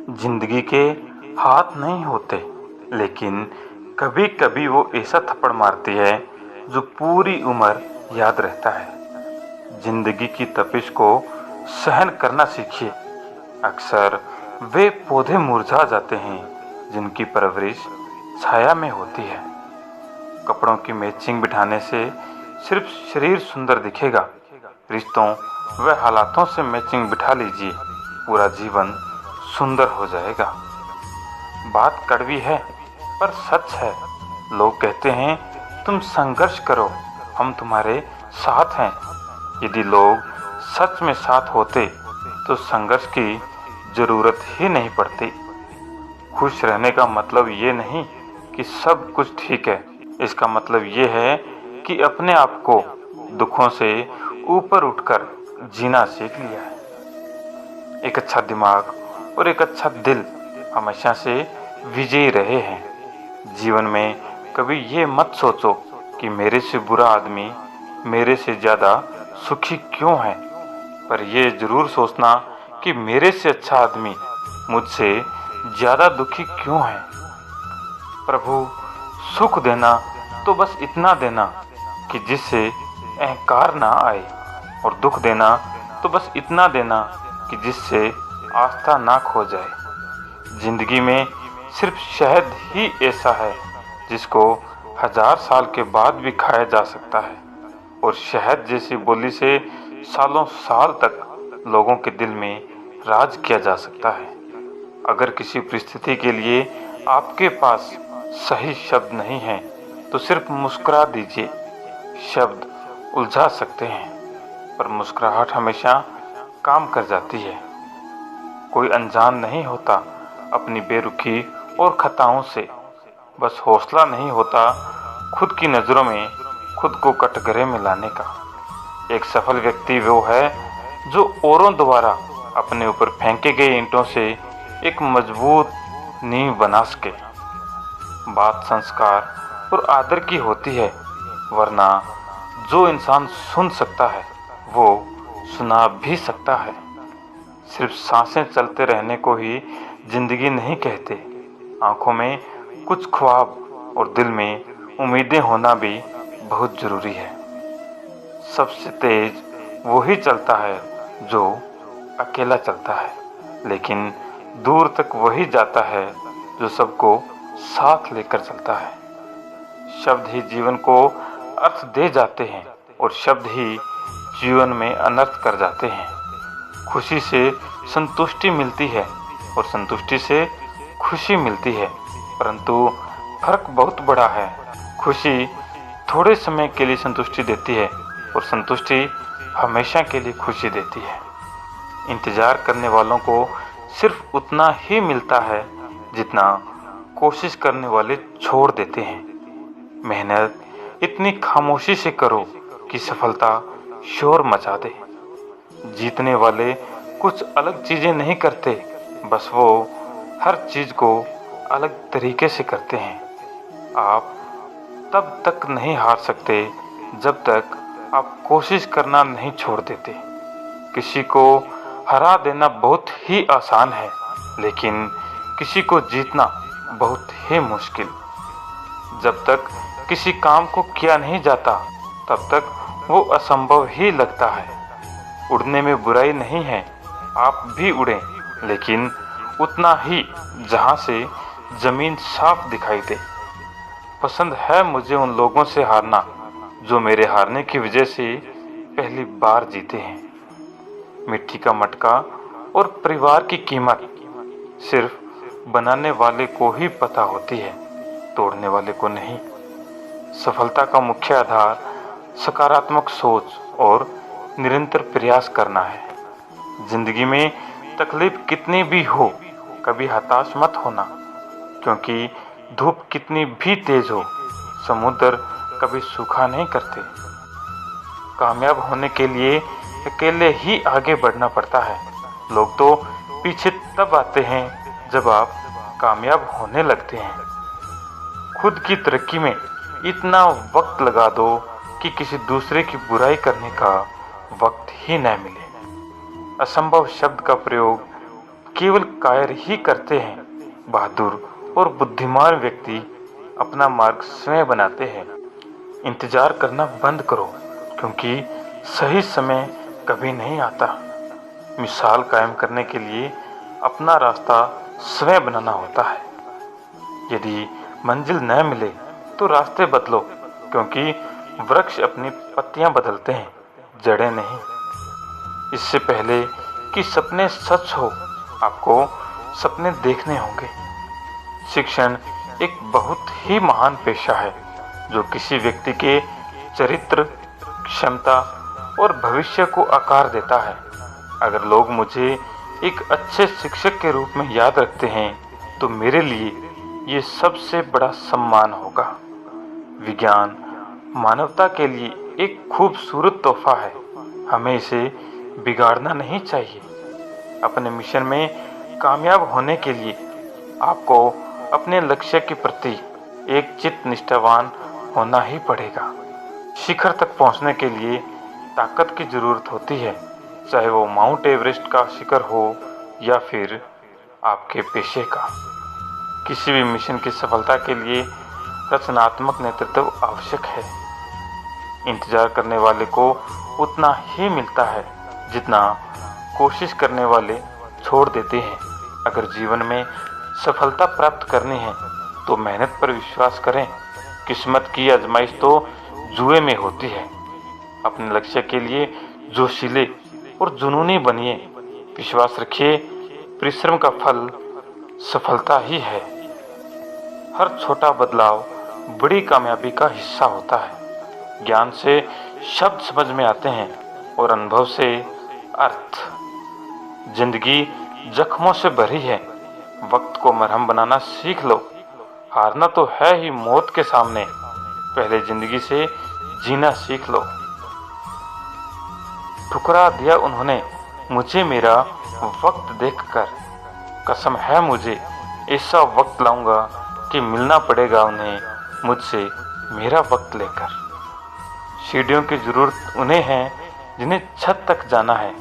जिंदगी के हाथ नहीं होते, लेकिन कभी कभी वो ऐसा थप्पड़ मारती है जो पूरी उम्र याद रहता है। जिंदगी की तपिश को सहन करना सीखिए। अक्सर वे पौधे मुरझा जाते हैं जिनकी परवरिश छाया में होती है। कपड़ों की मैचिंग बिठाने से सिर्फ शरीर सुंदर दिखेगा। रिश्तों व हालातों से मैचिंग बिठा लीजिए, पूरा जीवन सुंदर हो जाएगा। बात कड़वी है पर सच है। लोग कहते हैं तुम संघर्ष करो, हम तुम्हारे साथ हैं। यदि लोग सच में साथ होते तो संघर्ष की जरूरत ही नहीं पड़ती। खुश रहने का मतलब ये नहीं कि सब कुछ ठीक है। इसका मतलब ये है कि अपने आप को दुखों से ऊपर उठकर जीना सीख लिया है। एक अच्छा दिमाग और एक अच्छा दिल हमेशा से विजयी रहे हैं। जीवन में कभी ये मत सोचो कि मेरे से बुरा आदमी मेरे से ज़्यादा सुखी क्यों है, पर यह जरूर सोचना कि मेरे से अच्छा आदमी मुझसे ज़्यादा दुखी क्यों है। प्रभु, सुख देना तो बस इतना देना कि जिससे अहंकार ना आए, और दुख देना तो बस इतना देना कि जिससे आस्था ना खो जाए। जिंदगी में सिर्फ शहद ही ऐसा है जिसको 1000 साल के बाद भी खाया जा सकता है, और शहद जैसी बोली से सालों साल तक लोगों के दिल में राज किया जा सकता है। अगर किसी परिस्थिति के लिए आपके पास सही शब्द नहीं है तो सिर्फ मुस्कुरा दीजिए। शब्द उलझा सकते हैं पर मुस्कुराहट हमेशा काम कर जाती है। कोई अनजान नहीं होता अपनी बेरुखी और खताओं से। बस हौसला नहीं होता खुद की नज़रों में खुद को कटघरे में लाने का। एक सफल व्यक्ति वो है जो औरों द्वारा अपने ऊपर फेंके गए ईंटों से एक मजबूत नींव बना सके। बात संस्कार और आदर की होती है, वरना जो इंसान सुन सकता है वो सुना भी सकता है। सिर्फ सांसें चलते रहने को ही जिंदगी नहीं कहते। आंखों में कुछ ख्वाब और दिल में उम्मीदें होना भी बहुत जरूरी है। सबसे तेज वही चलता है जो अकेला चलता है, लेकिन दूर तक वही जाता है जो सबको साथ लेकर चलता है। शब्द ही जीवन को अर्थ दे जाते हैं और शब्द ही जीवन में अनर्थ कर जाते हैं। खुशी से संतुष्टि मिलती है और संतुष्टि से खुशी मिलती है, परंतु फर्क बहुत बड़ा है। खुशी थोड़े समय के लिए संतुष्टि देती है और संतुष्टि हमेशा के लिए खुशी देती है। इंतजार करने वालों को सिर्फ उतना ही मिलता है जितना कोशिश करने वाले छोड़ देते हैं। मेहनत इतनी खामोशी से करो कि सफलता शोर मचा दे। जीतने वाले कुछ अलग चीजें नहीं करते, बस वो हर चीज को अलग तरीके से करते हैं। आप तब तक नहीं हार सकते जब तक आप कोशिश करना नहीं छोड़ देते। किसी को हरा देना बहुत ही आसान है, लेकिन किसी को जीतना बहुत ही मुश्किल। जब तक किसी काम को किया नहीं जाता तब तक वो असंभव ही लगता है। उड़ने में बुराई नहीं है, आप भी उड़ें, लेकिन उतना ही जहां से जमीन साफ दिखाई दे। पसंद है मुझे उन लोगों से हारना जो मेरे हारने की वजह से पहली बार जीते हैं। मिट्टी का मटका और परिवार की कीमत सिर्फ बनाने वाले को ही पता होती है, तोड़ने वाले को नहीं। सफलता का मुख्य आधार सकारात्मक सोच और निरंतर प्रयास करना है। जिंदगी में तकलीफ कितनी भी हो, कभी हताश मत होना, क्योंकि धूप कितनी भी तेज हो, समुद्र कभी सूखा नहीं करते। कामयाब होने के लिए अकेले ही आगे बढ़ना पड़ता है। लोग तो पीछे तब आते हैं जब आप कामयाब होने लगते हैं। खुद की तरक्की में इतना वक्त लगा दो कि किसी दूसरे की बुराई करने का वक्त ही न मिले। असंभव शब्द का प्रयोग केवल कायर ही करते हैं। बहादुर और बुद्धिमान व्यक्ति अपना मार्ग स्वयं बनाते हैं। इंतजार करना बंद करो, क्योंकि सही समय कभी नहीं आता। मिसाल कायम करने के लिए अपना रास्ता स्वयं बनाना होता है। यदि मंजिल न मिले तो रास्ते बदलो, क्योंकि वृक्ष अपनी पत्तियां बदलते हैं, जड़ें नहीं। इससे पहले कि सपने सच हो, आपको सपने देखने होंगे। शिक्षण एक बहुत ही महान पेशा है, जो किसी व्यक्ति के चरित्र, क्षमता और भविष्य को आकार देता है। अगर लोग मुझे एक अच्छे शिक्षक के रूप में याद रखते हैं, तो मेरे लिए ये सबसे बड़ा सम्मान होगा। विज्ञान मानवता के लिए एक खूबसूरत तोहफा है। हमें इसे बिगाड़ना नहीं चाहिए। अपने मिशन में कामयाब होने के लिए आपको अपने लक्ष्य के प्रति एक चित्त निष्ठावान होना ही पड़ेगा। शिखर तक पहुंचने के लिए ताकत की जरूरत होती है, चाहे वो माउंट एवरेस्ट का शिखर हो या फिर आपके पेशे का। किसी भी मिशन की सफलता के लिए रचनात्मक नेतृत्व आवश्यक है। इंतजार करने वाले को उतना ही मिलता है जितना कोशिश करने वाले छोड़ देते हैं। अगर जीवन में सफलता प्राप्त करनी है तो मेहनत पर विश्वास करें। किस्मत की आजमाइश तो जुए में होती है। अपने लक्ष्य के लिए जोशीले और जुनूनी बनिए। विश्वास रखिए, परिश्रम का फल सफलता ही है। हर छोटा बदलाव बड़ी कामयाबी का हिस्सा होता है। ज्ञान से शब्द समझ में आते हैं और अनुभव से अर्थ। जिंदगी जख्मों से भरी है। वक्त को मरहम बनाना सीख लो। हारना तो है ही मौत के सामने, पहले जिंदगी से जीना सीख लो। ठुकरा दिया उन्होंने मुझे मेरा वक्त देखकर। कसम है मुझे ऐसा वक्त लाऊंगा कि मिलना पड़ेगा उन्हें मुझसे मेरा वक्त लेकर। सीढ़ियों की जरूरत उन्हें है जिन्हें छत तक जाना है।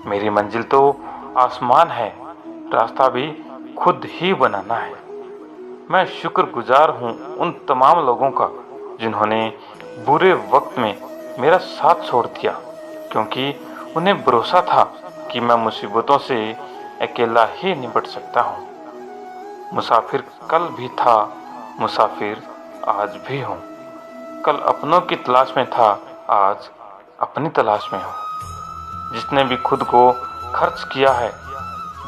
मेरी मंजिल तो आसमान है, रास्ता भी खुद ही बनाना है। मैं शुक्रगुजार हूँ उन तमाम लोगों का जिन्होंने बुरे वक्त में मेरा साथ छोड़ दिया, क्योंकि उन्हें भरोसा था कि मैं मुसीबतों से अकेला ही निपट सकता हूँ। मुसाफिर कल भी था, मुसाफिर आज भी हूँ। कल अपनों की तलाश में था, आज अपनी तलाश में हूँ। जिसने भी खुद को खर्च किया है,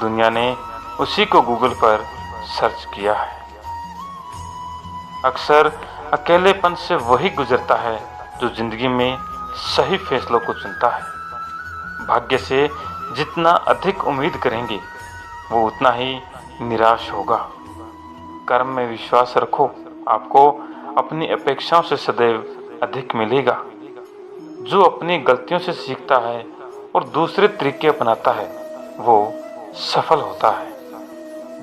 दुनिया ने उसी को गूगल पर सर्च किया है। अक्सर अकेलेपन से वही गुजरता है जो जिंदगी में सही फैसलों को चुनता है। भाग्य से जितना अधिक उम्मीद करेंगे, वो उतना ही निराश होगा। कर्म में विश्वास रखो, आपको अपनी अपेक्षाओं से सदैव अधिक मिलेगा। जो अपनी गलतियों से सीखता है और दूसरे तरीके अपनाता है, वो सफल होता है।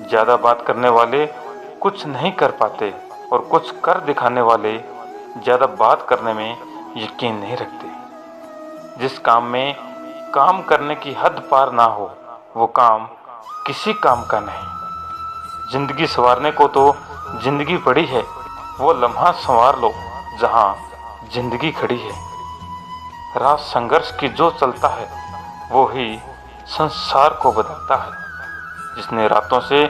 ज़्यादा बात करने वाले कुछ नहीं कर पाते और कुछ कर दिखाने वाले ज़्यादा बात करने में यकीन नहीं रखते। जिस काम में काम करने की हद पार ना हो, वो काम किसी काम का नहीं। जिंदगी संवारने को तो जिंदगी पड़ी है, वो लम्हा संवार लो जहाँ जिंदगी खड़ी है। राह संघर्ष की जो चलता है, वो ही संसार को बदलता है। जिसने रातों से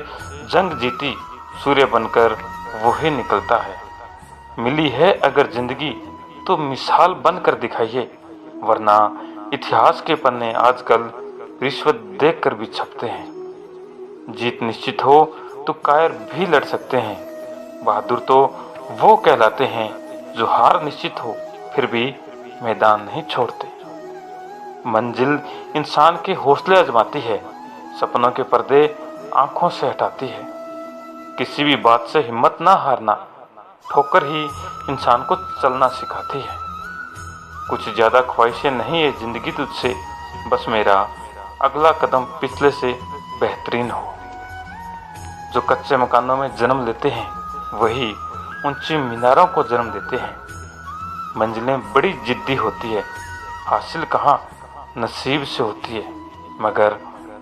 जंग जीती, सूर्य बनकर वो ही निकलता है। मिली है अगर जिंदगी तो मिसाल बनकर दिखाइए, वरना इतिहास के पन्ने आजकल रिश्वत देकर भी छपते हैं। जीत निश्चित हो तो कायर भी लड़ सकते हैं। बहादुर तो वो कहलाते हैं जो हार निश्चित हो फिर भी मैदान नहीं छोड़ते। मंजिल इंसान के हौसले आजमाती है, सपनों के पर्दे आंखों से हटाती है। किसी भी बात से हिम्मत ना हारना, ठोकर ही इंसान को चलना सिखाती है। कुछ ज़्यादा ख्वाहिशें नहीं है जिंदगी तुझसे, बस मेरा अगला कदम पिछले से बेहतरीन हो। जो कच्चे मकानों में जन्म लेते हैं, वही ऊंची मीनारों को जन्म देते हैं। मंजिलें बड़ी जिद्दी होती है, हासिल कहाँ नसीब से होती है, मगर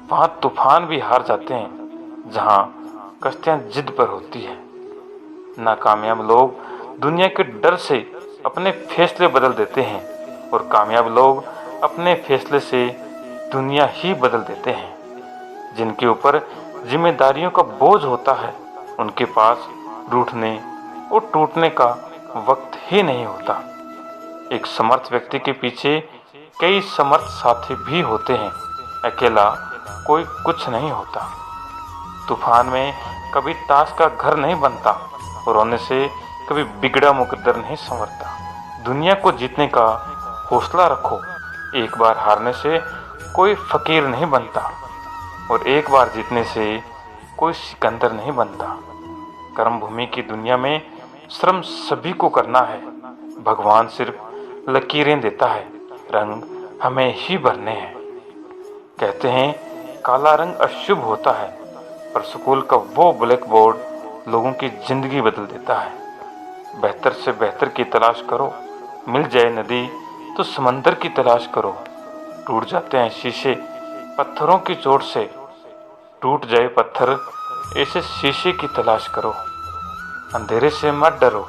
वहाँ तूफान भी हार जाते हैं जहाँ कश्तियाँ जिद पर होती है। नाकामयाब लोग दुनिया के डर से अपने फैसले बदल देते हैं और कामयाब लोग अपने फैसले से दुनिया ही बदल देते हैं। जिनके ऊपर जिम्मेदारियों का बोझ होता है उनके पास रूठने और टूटने का वक्त ही नहीं होता। एक समर्थ व्यक्ति के पीछे कई समर्थ साथी भी होते हैं। अकेला कोई कुछ नहीं होता। तूफान में कभी ताश का घर नहीं बनता और रोने से कभी बिगड़ा मुकद्दर नहीं संवरता। दुनिया को जीतने का हौसला रखो। एक बार हारने से कोई फकीर नहीं बनता और एक बार जीतने से कोई सिकंदर नहीं बनता। कर्म भूमि की दुनिया में श्रम सभी को करना है। भगवान सिर्फ लकीरें देता है, रंग हमें ही भरने हैं। कहते हैं काला रंग अशुभ होता है, पर स्कूल का वो ब्लैक बोर्ड लोगों की जिंदगी बदल देता है। बेहतर से बेहतर की तलाश करो। मिल जाए नदी तो समंदर की तलाश करो। टूट जाते हैं शीशे पत्थरों की चोट से। टूट जाए पत्थर ऐसे शीशे की तलाश करो। अंधेरे से मत डरो,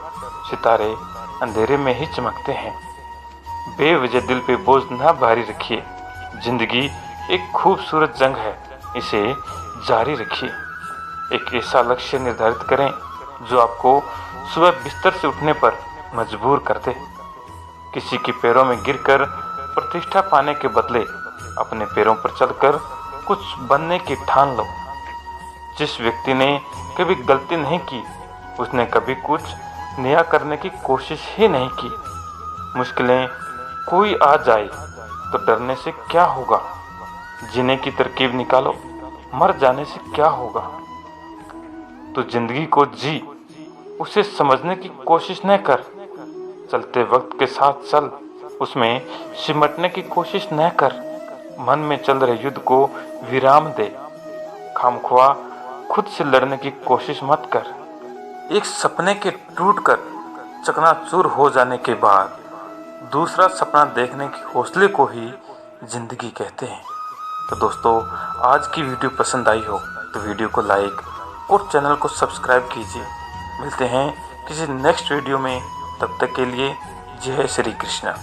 सितारे अंधेरे में ही चमकते हैं। बेवजह दिल पे बोझ ना भारी रखिए। जिंदगी एक खूबसूरत जंग है, इसे जारी रखिए। एक ऐसा लक्ष्य निर्धारित करें जो आपको सुबह बिस्तर से उठने पर मजबूर कर दे। किसी के पैरों में गिरकर प्रतिष्ठा पाने के बदले अपने पैरों पर चलकर कुछ बनने की ठान लो। जिस व्यक्ति ने कभी गलती नहीं की उसने कभी कुछ नया करने की कोशिश ही नहीं की। मुश्किलें कोई आ जाए तो डरने से क्या होगा, जीने की तरकीब निकालो। मर जाने से क्या होगा। तो जिंदगी को जी, उसे समझने की कोशिश न कर। चलते वक्त के साथ चल, उसमें सिमटने की कोशिश न कर। मन में चल रहे युद्ध को विराम दे। खामख्वा खुद से लड़ने की कोशिश मत कर। एक सपने के टूटकर चकनाचूर हो जाने के बाद दूसरा सपना देखने के हौसले को ही जिंदगी कहते हैं। तो दोस्तों, आज की वीडियो पसंद आई हो तो वीडियो को लाइक और चैनल को सब्सक्राइब कीजिए। मिलते हैं किसी नेक्स्ट वीडियो में, तब तक के लिए जय श्री कृष्ण।